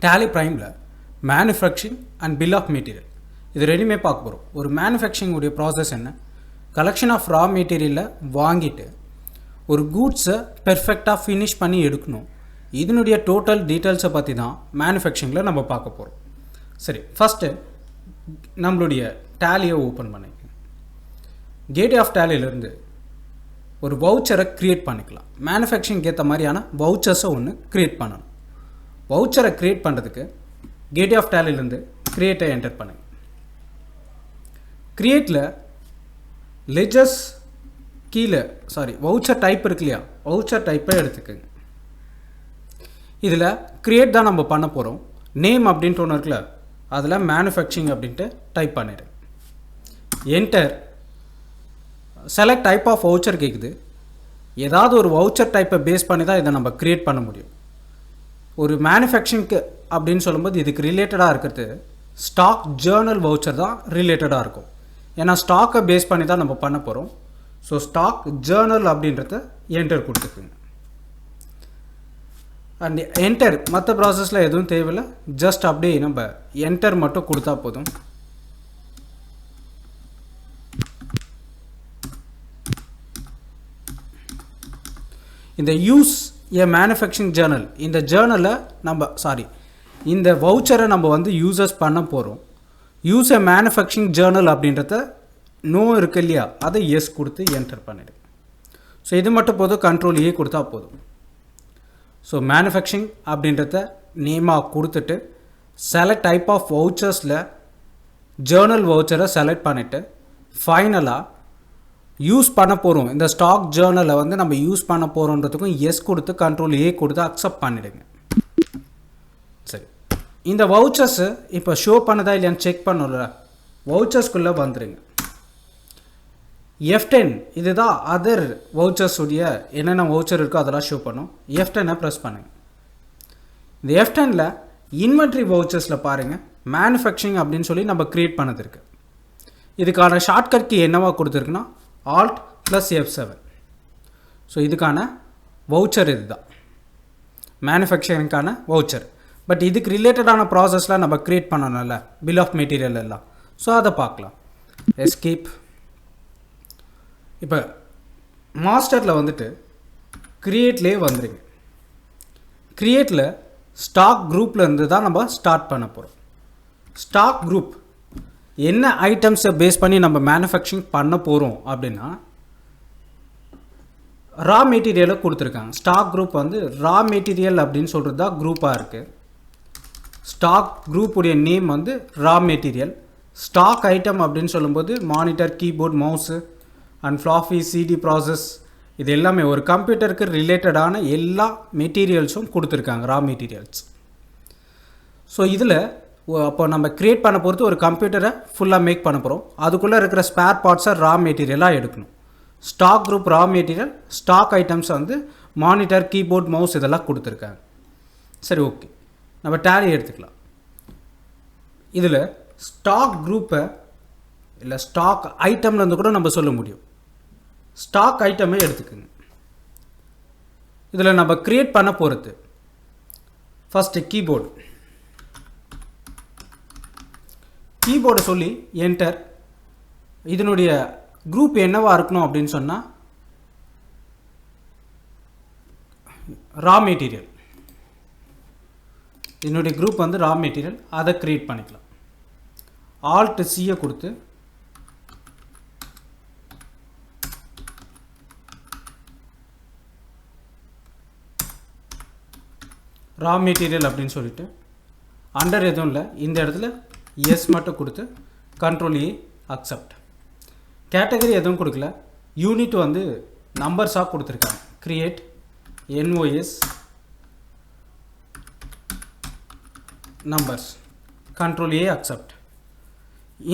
TALLYPRIME manufacturing and bill of material இது ரெண்டுமே பார்க்க போகிறோம். ஒரு மேனுஃபேக்சரிங் உடைய ப்ராசஸ் என்ன, கலெக்ஷன் ஆஃப் ரா மெட்டீரியலை வாங்கிட்டு ஒரு கூட்ஸை பெர்ஃபெக்டாக ஃபினிஷ் பண்ணி எடுக்கணும். இதனுடைய டோட்டல் டீட்டெயில்ஸை பற்றி தான் மேனுஃபேக்சரிங்கில் நம்ம பார்க்க போகிறோம். சரி, ஃபஸ்ட்டு நம்மளுடைய டேலியை ஓப்பன் பண்ணிக்க. கேட் ஆஃப் டேலியிலேருந்து ஒரு வவுச்சரை க்ரியேட் பண்ணிக்கலாம். மேனுஃபேக்சரிங் ஏற்ற மாதிரியான வவுச்சர்ஸை ஒன்று க்ரியேட் பண்ணணும். வவுச்சரை க்ரியேட் பண்ணுறதுக்கு கேட் ஆஃப் டேலியிலேருந்து க்ரியேட்டை என்டர் பண்ணுங்க. க்ரியேட்டில் லெஜர்ஸ் கீழே வவுச்சர் டைப் இருக்கு இல்லையா, வவுச்சர் டைப்பை எடுத்துக்கோங்க. இதில் க்ரியேட் தான் நம்ம பண்ண போகிறோம். நேம் அப்படின்ட்டு ஒன்று இருக்குல்ல, அதில் மேனுஃபேக்சரிங் அப்படின்ட்டு டைப் பண்ணிடு. Enter. Select type of voucher கேட்குது. ஏதாவது ஒரு வவுச்சர் டைப்பை பேஸ் பண்ணி தான் இதை நம்ம க்ரியேட் பண்ண முடியும். ஒரு மேனுஃபேக்சரிங்க்கு அப்படின்னு சொல்லும்போது இதுக்கு ரிலேட்டடாக இருக்கிறது ஸ்டாக் ஜேர்னல் வவுச்சர் தான் ரிலேட்டடாக இருக்கும். ஏன்னா ஸ்டாக்கை பேஸ் பண்ணி தான் நம்ம பண்ண போகிறோம். ஸோ ஸ்டாக் ஜேர்னல் அப்படின்றத என்டர் கொடுத்துக்குங்க. அண்ட் என்டர், மற்ற ப்ராசஸில் எதுவும் தேவையில்லை, ஜஸ்ட் அப்படியே நம்ம என்டர் மட்டும் கொடுத்தா போதும். இந்த யூஸ் ஏ மேனுஃபேக்சரிங் ஜேர்னல், இந்த ஜேர்னலை இந்த வவுச்சரை நம்ம வந்து யூசஸ் பண்ண போகிறோம். யூஸ் ஏ மேனுஃபேக்சரிங் ஜேர்னல் அப்படின்றத நோ இருக்கு இல்லையா, அதை எஸ் கொடுத்து என்டர் பண்ணிடு. ஸோ இது மட்டும் போதும், கண்ட்ரோல் ஏ கொடுத்தா போதும். ஸோ மேனுஃபேக்சரிங் அப்படின்றத நேமாக கொடுத்துட்டு செலக்ட் டைப் ஆஃப் வவுச்சர்ஸில் ஜேர்னல் வவுச்சரை செலக்ட் பண்ணிவிட்டு ஃபைனலாக யூஸ் பண்ண போகிறோம். இந்த ஸ்டாக் ஜேர்னலை வந்து நம்ம யூஸ் பண்ண போகிறோன்றதுக்கும் எஸ் கொடுத்து கண்ட்ரோல் ஏ கொடுத்து அக்செப்ட் பண்ணிவிடுங்க. சரி, இந்த வவுச்சர்ஸு இப்போ ஷோ பண்ணதா இல்லையான்னு செக் பண்ணல. வவுச்சர்ஸ்குள்ளே வந்துடுங்க. F10 இதுதான் அதர் வவுச்சர்ஸ் உடைய என்னென்ன வவுச்சர் இருக்கோ அதெல்லாம் ஷோ பண்ணும். F10 ப்ரெஸ் பண்ணுங்க. இந்த F10ல் இன்வென்ட்ரி வவுச்சர்ஸில் பாருங்கள், மேனுஃபேக்சரிங் அப்படின்னு சொல்லி நம்ம க்ரியேட் பண்ணது இருக்குது. இதுக்கான ஷார்ட்கட் கீ என்னவா கொடுத்துருக்குன்னா Alt + F7. ஸோ இதுக்கான வவுச்சர் இதுதான், மேனுஃபேக்சரிங்கான வவுச்சர். பட் இதுக்கு ரிலேட்டடான ப்ராசஸ்லாம் நம்ம க்ரியேட் பண்ணணும்ல, பில் ஆஃப் மெட்டீரியல் எல்லாம். ஸோ அதை பார்க்கலாம். எஸ்கேப். இப்போ மாஸ்டரில் வந்துட்டு க்ரியேட்லேயே வந்துடுங்க. க்ரியேட்டில் ஸ்டாக் குரூப்லேருந்து தான் நம்ம ஸ்டார்ட் பண்ண போகிறோம். ஸ்டாக் குரூப் என்ன ஐட்டம்ஸை பேஸ் பண்ணி நம்ம மேனுஃபேக்சரிங் பண்ண போகிறோம் அப்படின்னா ரா மெட்டீரியலை கொடுத்துருக்காங்க. ஸ்டாக் குரூப் வந்து ரா மெட்டீரியல் அப்படின்னு சொல்கிறது தான் குரூப்பாக இருக்குது. ஸ்டாக் குரூப்புடைய நேம் வந்து ரா மெட்டீரியல். ஸ்டாக் ஐட்டம் அப்படின்னு சொல்லும்போது monitor, keyboard, mouse and floppy, CD process, இது எல்லாமே ஒரு கம்ப்யூட்டருக்கு ரிலேட்டடான எல்லா மெட்டீரியல்ஸும் கொடுத்துருக்காங்க, ரா மெட்டீரியல்ஸ். ஸோ இதில் அப்போ நம்ம க்ரியேட் பண்ண பொறுத்து ஒரு கம்ப்யூட்டரை ஃபுல்லாக மேக் பண்ண போகிறோம். அதுக்குள்ளே இருக்கிற ஸ்பேர் பார்ட்ஸை ரா மெட்டீரியலாக எடுக்கணும். Stock group raw material, stock items வந்து மானிட்டர், கீபோர்ட், மவுஸ் இதெல்லாம் கொடுத்துருக்காங்க. சரி, ஓகே, நம்ம டேலி எடுத்துக்கலாம். இதில் ஸ்டாக் குரூப்பை இல்லை ஸ்டாக் ஐட்டம்லேருந்து கூட நம்ம சொல்ல முடியும். ஸ்டாக் ஐட்டமே எடுத்துக்குங்க. இதில் நம்ம க்ரியேட் பண்ண போகிறது ஃபஸ்ட்டு கீபோர்டை சொல்லி என்டர். இதனுடைய குரூப் என்னவா இருக்கணும் அப்படின்னு சொன்னால் ரா மெட்டீரியல். இதனுடைய குரூப் வந்து ரா மெட்டீரியல், அதை க்ரியேட் பண்ணிக்கலாம். Alt C கொடுத்து ரா மெட்டீரியல் அப்படின்னு சொல்லிட்டு அண்டர் எதுவும் இல்லை, இந்த இடத்துல எஸ் மட்டும் கொடுத்து கண்ட்ரோல் ஏ அக்செப்ட். கேட்டகரி எதுவும் கொடுக்கல, யூனிட் வந்து நம்பர்ஸாக கொடுத்துருக்காங்க. கிரியேட் NOS நம்பர்ஸ், கண்ட்ரோல் ஏ அக்செப்ட்.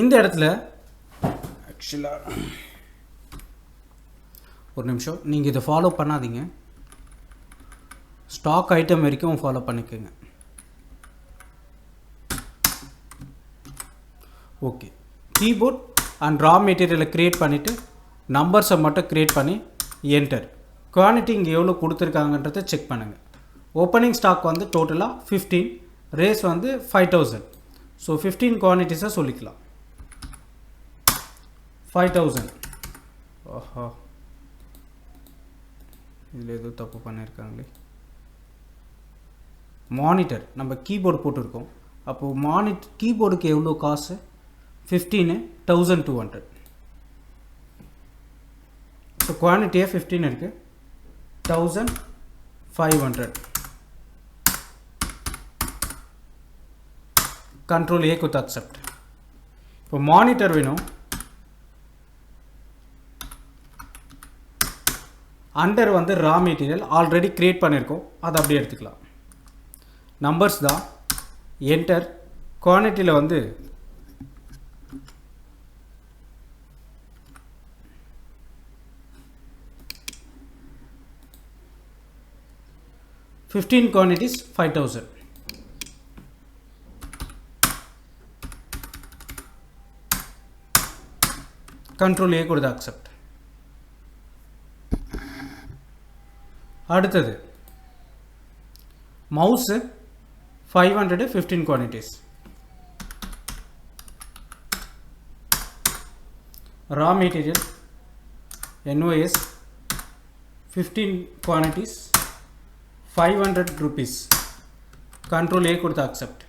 இந்த இடத்துல ஆக்சுவலாக ஒரு நிமிஷம், நீங்கள் இதை ஃபாலோ பண்ணாதீங்க, ஸ்டாக் ஐட்டம் வரைக்கும் ஃபாலோ பண்ணிக்கோங்க. ஓகே, கீபோர்ட் அண்ட் ரா மெட்டீரியலை க்ரியேட் பண்ணிவிட்டு நம்பர்ஸை மட்டும் க்ரியேட் பண்ணி என்டர். குவான்டிட்டி இங்கே எவ்வளோ கொடுத்துருக்காங்கன்றதை செக் பண்ணுங்கள். ஓப்பனிங் ஸ்டாக் வந்து டோட்டலாக 15, ரேஸ் வந்து 5000. ஸோ 15 குவான்டிட்டிஸாக சொல்லிக்கலாம். 5000. ஓஹோ, இதில் ஏதோ தப்பு பண்ணியிருக்காங்களே. மானிட்டர் நம்ம கீபோர்டு போட்டிருக்கோம். அப்போது கீபோர்டுக்கு எவ்வளோ காசு? 15,200. ஸோ குவான்டிட்டியே 15 இருக்குது. 1500. Control A கொடுத்து accept. இப்போ மானிட்டர் வேணும். அண்டர் வந்து ரா மெட்டீரியல் ஆல்ரெடி கிரியேட் பண்ணியிருக்கோம், அதை அப்படியே எடுத்துக்கலாம். நம்பர்ஸ் தான். என்டர். குவான்டிட்டியில் வந்து 15 quantities 5000. Control A கொடுத்து accept. அடுத்தது mouse 500 15 quantities. raw material NOS 15 quantities 500 rupees. Control A கொடுத்து accept.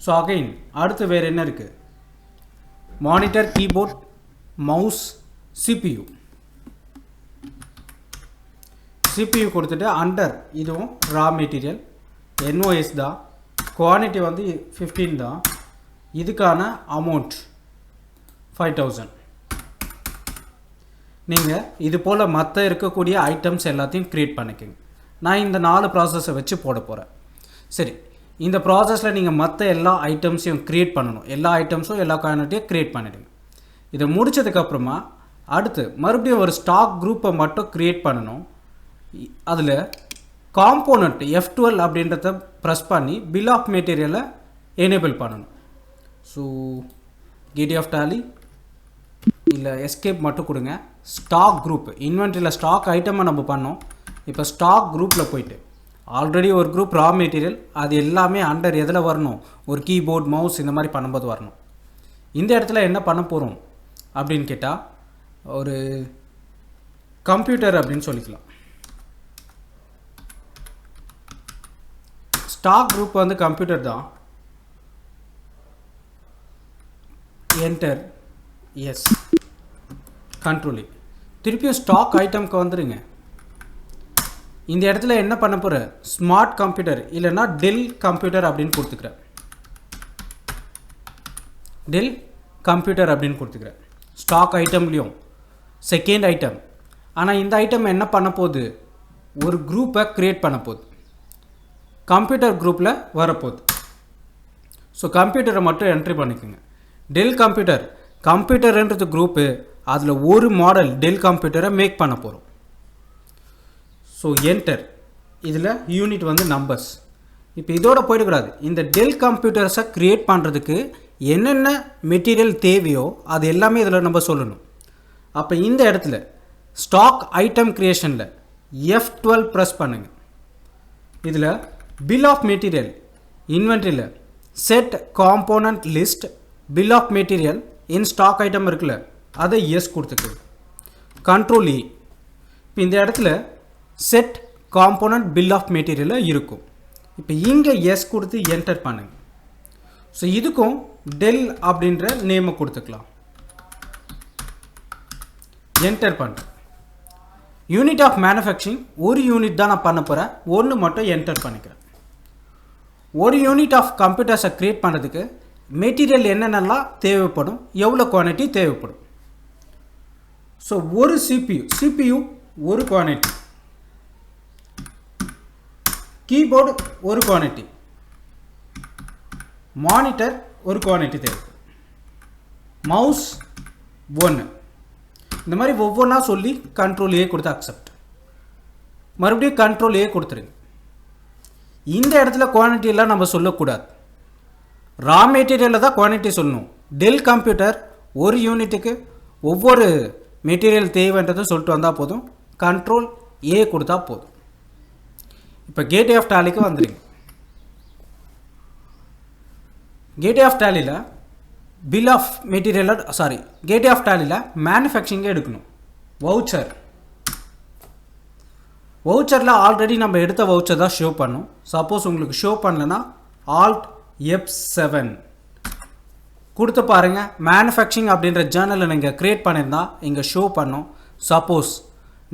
So again அடுத்து வேறு என்ன இருக்கு? Monitor, keyboard, mouse, CPU. CPU கொடுத்துட்டு அண்டர் இதுவும் ரா மெட்டீரியல் NOS தான். குவான்டிட்டி வந்து 15 தான். இதுக்கான அமௌண்ட் 5000. நீங்கள் இது போல் மற்ற இருக்கக்கூடிய ஐட்டம்ஸ் எல்லாத்தையும் க்ரியேட் பண்ணிக்கோங்க. நான் இந்த 4 ப்ராசஸை வச்சு போட போகிறேன். சரி, இந்த ப்ராசஸில் நீங்கள் மற்ற எல்லா ஐட்டம்ஸையும் க்ரியேட் பண்ணணும். எல்லா ஐட்டம்ஸும் எல்லா குவான்டிட்டியும் க்ரியேட் பண்ணிவிடுங்க. இதை முடித்ததுக்கப்புறமா அடுத்து மறுபடியும் ஒரு ஸ்டாக் குரூப்பை மட்டும் க்ரியேட் பண்ணணும். அதில் காம்போனண்ட் F12 அப்படின்றத ப்ரெஸ் பண்ணி பில் ஆஃப் மெட்டீரியலை எனேபிள் பண்ணணும். ஸோ கேட் ஆஃப் டாலி இல்லை எஸ்கேப் மட்டும் கொடுங்க. ஸ்டாக் குரூப், இன்வென்ட்ரியில் ஸ்டாக் ஐட்டமை நம்ம பண்ணோம். இப்போ ஸ்டாக் குரூப்பில் போயிட்டு ஆல்ரெடி ஒரு குரூப் ரா மெட்டீரியல், அது எல்லாமே அண்டர் எதில் வரணும்? ஒரு கீபோர்ட், மவுஸ் இந்த மாதிரி பண்ணும்போது வரணும். இந்த இடத்துல என்ன பண்ண போகிறோம் அப்படின்னு கேட்டால் ஒரு கம்ப்யூட்டர் அப்படின்னு சொல்லிக்கலாம். ஸ்டாக் குரூப் வந்து கம்ப்யூட்டர் தான். என்டர். எஸ். Control A. திருப்பியும் ஸ்டாக் ஐட்டம்க்கு வந்துடுங்க. இந்த இடத்துல என்ன பண்ண போகிற? ஸ்மார்ட் கம்ப்யூட்டர் இல்லைன்னா டெல் கம்ப்யூட்டர் அப்படின்னு கொடுத்துக்கிறேன். டெல் கம்ப்யூட்டர் அப்படின்னு கொடுத்துக்கிறேன். ஸ்டாக் ஐட்டம்லேயும் செகண்ட் ஐட்டம். ஆனால் இந்த ஐட்டம் என்ன பண்ண போகுது? ஒரு குரூப்பை க்ரியேட் பண்ண போகுது. கம்ப்யூட்டர் குரூப்பில் வரப்போகுது. ஸோ கம்ப்யூட்டரை மட்டும் என்ட்ரி பண்ணிக்கோங்க. டெல் கம்ப்யூட்டர், கம்ப்யூட்டர்ன்றது குரூப்பு, அதில் ஒரு மாடல் டெல் கம்ப்யூட்டரை மேக் பண்ண போகிறோம். So enter. இதில் யூனிட் வந்து நம்பர்ஸ். இப்போ இதோட போயிடக்கூடாது. இந்த டெல் கம்ப்யூட்டர்ஸை க்ரியேட் பண்ணுறதுக்கு என்னென்ன மெட்டீரியல் தேவையோ அது எல்லாமே இதில் நம்ம சொல்லணும். அப்போ இந்த இடத்துல ஸ்டாக் ஐட்டம் க்ரியேஷனில் F12 ப்ரெஸ் பண்ணுங்கள். இதில் பில் ஆஃப் மெட்டீரியல் இன்வென்ட்ரியில் set component list bill of material in stock item இருக்குல்ல, அதை எஸ் கொடுத்துக்குது. கண்ட்ரோல் இ. இப்போ இந்த இடத்துல செட் காம்போனன்ட் பில் ஆஃப் மெட்டீரியலில் இருக்கும். இப்போ இங்கே எஸ் கொடுத்து என்டர் பண்ணுங்க. ஸோ இதுக்கும் டெல் அப்படின்ற நேமை கொடுத்துக்கலாம். என்டர் பண்ணுறேன். யூனிட் ஆஃப் மேனுஃபேக்சரிங் ஒரு யூனிட் தான் நான் பண்ண போகிறேன். ஒன்று மட்டும் என்டர் பண்ணிக்கிறேன். ஒரு யூனிட் ஆஃப் கம்ப்யூட்டர்ஸை க்ரியேட் பண்ணுறதுக்கு மெட்டீரியல் என்னென்னலாம் தேவைப்படும், எவ்வளோ குவான்டிட்டி தேவைப்படும். ஸோ ஒரு CPU ஒரு குவான்டிட்டி, கீபோர்டு ஒரு குவான்டிட்டி, மானிட்டர் ஒரு குவான்டிட்டி தேவைப்படும், மவுஸ் 1. இந்த மாதிரி ஒவ்வொன்றா சொல்லி கண்ட்ரோல் ஏ கொடுத்து அக்செப்ட். மறுபடியும் கண்ட்ரோல் ஏ கொடுத்துருங்க. இந்த இடத்துல குவான்டிட்டி எல்லாம் நம்ம சொல்லக்கூடாது. ரா மெட்டீரியலில் தான் குவான்டிட்டி சொல்லணும். டெல் கம்ப்யூட்டர் ஒரு யூனிட்டுக்கு ஒவ்வொரு மெட்டீரியல் தேவைன்றதை சொல்லிட்டு வந்தால் போதும். கண்ட்ரோல் ஏ கொடுத்தா போதும். இப்போ கேட் ஆஃப் டாலிக்கு வந்துடுங்க. கேட்வே ஆஃப் டேலியில் bill of material gateway of டேலியில் மேனுஃபேக்சரிங்கே எடுக்கணும். வவுச்சரில் ஆல்ரெடி நம்ம எடுத்த வவுச்சர் தான் ஷோ பண்ணும். சப்போஸ் உங்களுக்கு ஷோ பண்ணலன்னா Alt F7 கொடுத்து பாருங்கள். மேனுஃபேக்சரிங் அப்படின்ற ஜேர்னலை நீங்கள் க்ரியேட் பண்ணியிருந்தா இங்கே ஷோ பண்ணும். சப்போஸ்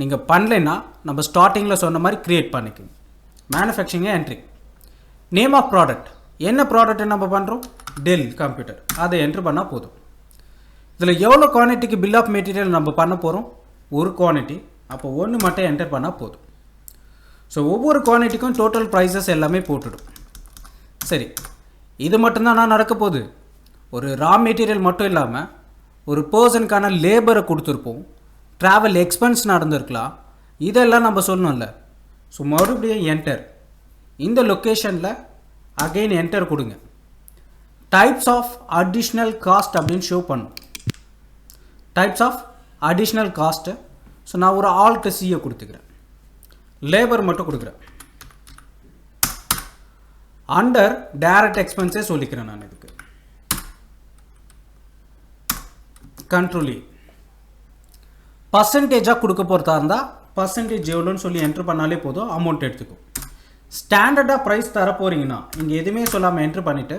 நீங்கள் பண்ணலைன்னா நம்ம ஸ்டார்டிங்கில் சொன்ன மாதிரி க்ரியேட் பண்ணிக்கோங்க. மேனுஃபேக்சரிங்கை என்ட்ரி. நேம் ஆஃப் ப்ராடக்ட், என்ன ப்ராடக்ட் நம்ம பண்ணுறோம், டெல் கம்ப்யூட்டர், அதை என்ட்ரு பண்ணால் போதும். இதில் எவ்வளோ குவான்டிட்டிக்கு பில் ஆஃப் மெட்டீரியல் நம்ம பண்ண போகிறோம், ஒரு குவான்டிட்டி. அப்போ ஒன்று மட்டும் என்டர் பண்ணால் போதும். ஸோ ஒவ்வொரு குவான்டிட்டிக்கும் டோட்டல் ப்ரைஸஸ் எல்லாமே போட்டுடும். சரி, இது மட்டும்தான் நான் நடக்க போகுது. ஒரு ரா மெட்டீரியல் மட்டும் இல்லாமல் ஒரு பர்சனுக்கான லேபரை கொடுத்துருப்போம், ட்ராவல் எக்ஸ்பென்ஸ் நடந்திருக்கலாம், இதெல்லாம் நம்ம சொல்லணும்ல. ஸோ மறுபடியும் என்டர். இந்த லொக்கேஷனில் அகெயின் என்டர் கொடுங்க. டைப்ஸ் ஆஃப் அடிஷ்னல் காஸ்ட் அப்படின்னு ஷோ பண்ணும். Types of additional cost. So நான் ஒரு Alt C கொடுத்துக்கிறேன். லேபர் மட்டும் கொடுக்குறேன். அண்டர் டைரக்ட் எக்ஸ்பென்ஸே சொல்லிக்கிறேன் நான். இதுக்கு கண்ட்ரோல் பர்சன்டேஜாக கொடுக்க போகிறதா இருந்தால் பர்சன்டேஜ் எவ்வளோன்னு சொல்லி என்ட்ரு பண்ணாலே போதும், அமௌண்ட் எடுத்துக்கும். ஸ்டாண்டர்டாக ப்ரைஸ் தர போகிறீங்கன்னா இங்கே எதுவுமே சொல்லாமல் என்ட்ரு பண்ணிவிட்டு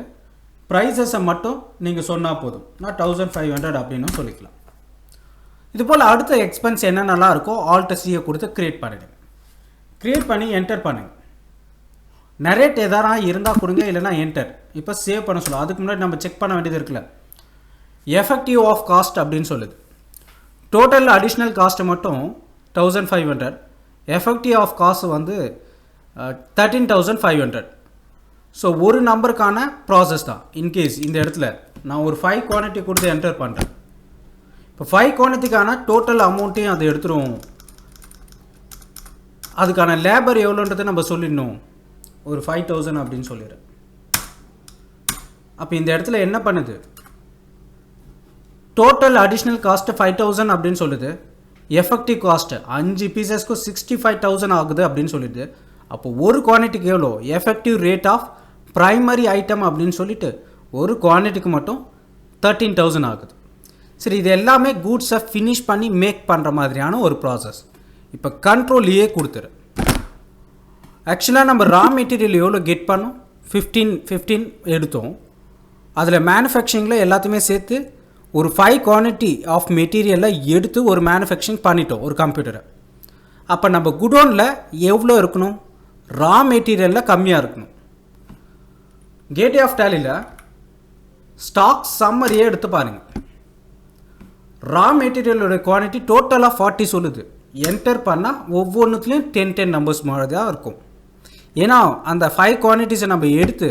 ப்ரைஸஸை மட்டும் நீங்கள் சொன்னால் போதும். நான் 1500 அப்படின்னு சொல்லிக்கலாம். இதுபோல் அடுத்த எக்ஸ்பென்ஸ் என்னென்னலாம் இருக்கோ Alt C கொடுத்து க்ரியேட் பண்ணிவிடுங்க. க்ரியேட் பண்ணி என்டர் பண்ணுங்கள். நரேட் எதாவது இருந்தால் கொடுங்க, இல்லைனா என்டர். இப்போ சேவ் பண்ண சொல்லுவோம். அதுக்கு முன்னாடி நம்ம செக் பண்ண வேண்டியது இருக்குல்ல, எஃபெக்டிவ் ஆஃப் காஸ்ட் அப்படின்னு சொல்லுது. டோட்டல் அடிஷ்னல் காஸ்ட்டு மட்டும் 1500, எஃபெக்டிவ் ஆஃப் காஸ்ட் வந்து 13500. ஸோ ஒரு நம்பருக்கான ப்ராசஸ் தான். இன்கேஸ் இந்த இடத்துல நான் ஒரு 5 குவான்டிட்டி கொடுத்து என்டர் பண்ணுறேன். இப்போ 5 குவான்டிட்டிக்கான டோட்டல் அமௌண்ட்டையும் அதை எடுத்துருவோம். அதுக்கான லேபர் எவ்வளோன்றதை நம்ம சொல்லிடணும், ஒரு 5000 அப்படின்னு சொல்லிடுறேன். அப்போ இந்த இடத்துல என்ன பண்ணுது, டோட்டல் அடிஷ்னல் காஸ்ட்டு 5000 அப்படின்னு சொல்லுது. எஃபெக்டிவ் காஸ்ட்டு 5 பீசஸ்க்கு 65000 ஆகுது அப்படின்னு சொல்லிடுது. அப்போ ஒரு குவான்டிட்டிக்கு எவ்வளோ, effective rate of primary item அப்படின்னு சொல்லிட்டு ஒரு குவான்டிட்டிக்கு மட்டும் 13000 ஆகுது. சரி, இது எல்லாமே கூட்ஸை ஃபினிஷ் பண்ணி மேக் பண்ணுற மாதிரியான ஒரு ப்ராசஸ். இப்போ கண்ட்ரோல் A கொடுத்துரு. ஆக்சுவலாக நம்ம ரா மெட்டீரியல் எவ்வளோ கெட் பண்ணோம், 15 எடுத்தோம். அதில் மேனுஃபேக்சரிங்கில் எல்லாத்தையுமே சேர்த்து ஒரு 5 குவான்டிட்டி ஆஃப் மெட்டீரியலில் எடுத்து ஒரு மேனுஃபேக்சரிங் பண்ணிட்டோம் ஒரு கம்ப்யூட்டரை. அப்போ நம்ம குடோனில் எவ்வளோ இருக்கணும், ரா மெட்டீரியலில் கம்மியாக இருக்கணும். கேட்வே ஆஃப் டேலியில் ஸ்டாக் சம்மரியே எடுத்து பாருங்கள். ரா மெட்டீரியலோட குவான்டிட்டி டோட்டலாக 40 சொல்லுது. என்டர் பண்ணால் ஒவ்வொன்றுத்துலேயும் 10 நம்பர்ஸ் மாதிரி தான் இருக்கும். ஏன்னா அந்த 5 குவான்டிட்டிஸை நம்ம எடுத்து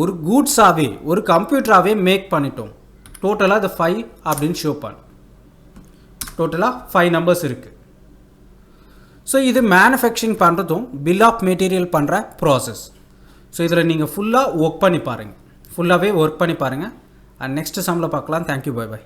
ஒரு கூட்ஸாகவே ஒரு கம்ப்யூட்டராகவே மேக் பண்ணிட்டோம். டோட்டலாக அது 5 அப்படின்னு ஷோ பண்ண. டோட்டலாக 5 நம்பர்ஸ் இருக்குது. ஸோ இது மேனுஃபேக்சரிங் பண்ணுறதும் பில் ஆஃப் மெட்டீரியல் பண்ணுற ப்ராசஸ். ஸோ இதில் நீங்கள் ஃபுல்லாக ஒர்க் பண்ணி பாருங்கள், ஃபுல்லாகவே ஒர்க் பண்ணி பாருங்கள். அண்ட் நெக்ஸ்ட் சம்மில் பார்க்கலாம். Thank you, bye by.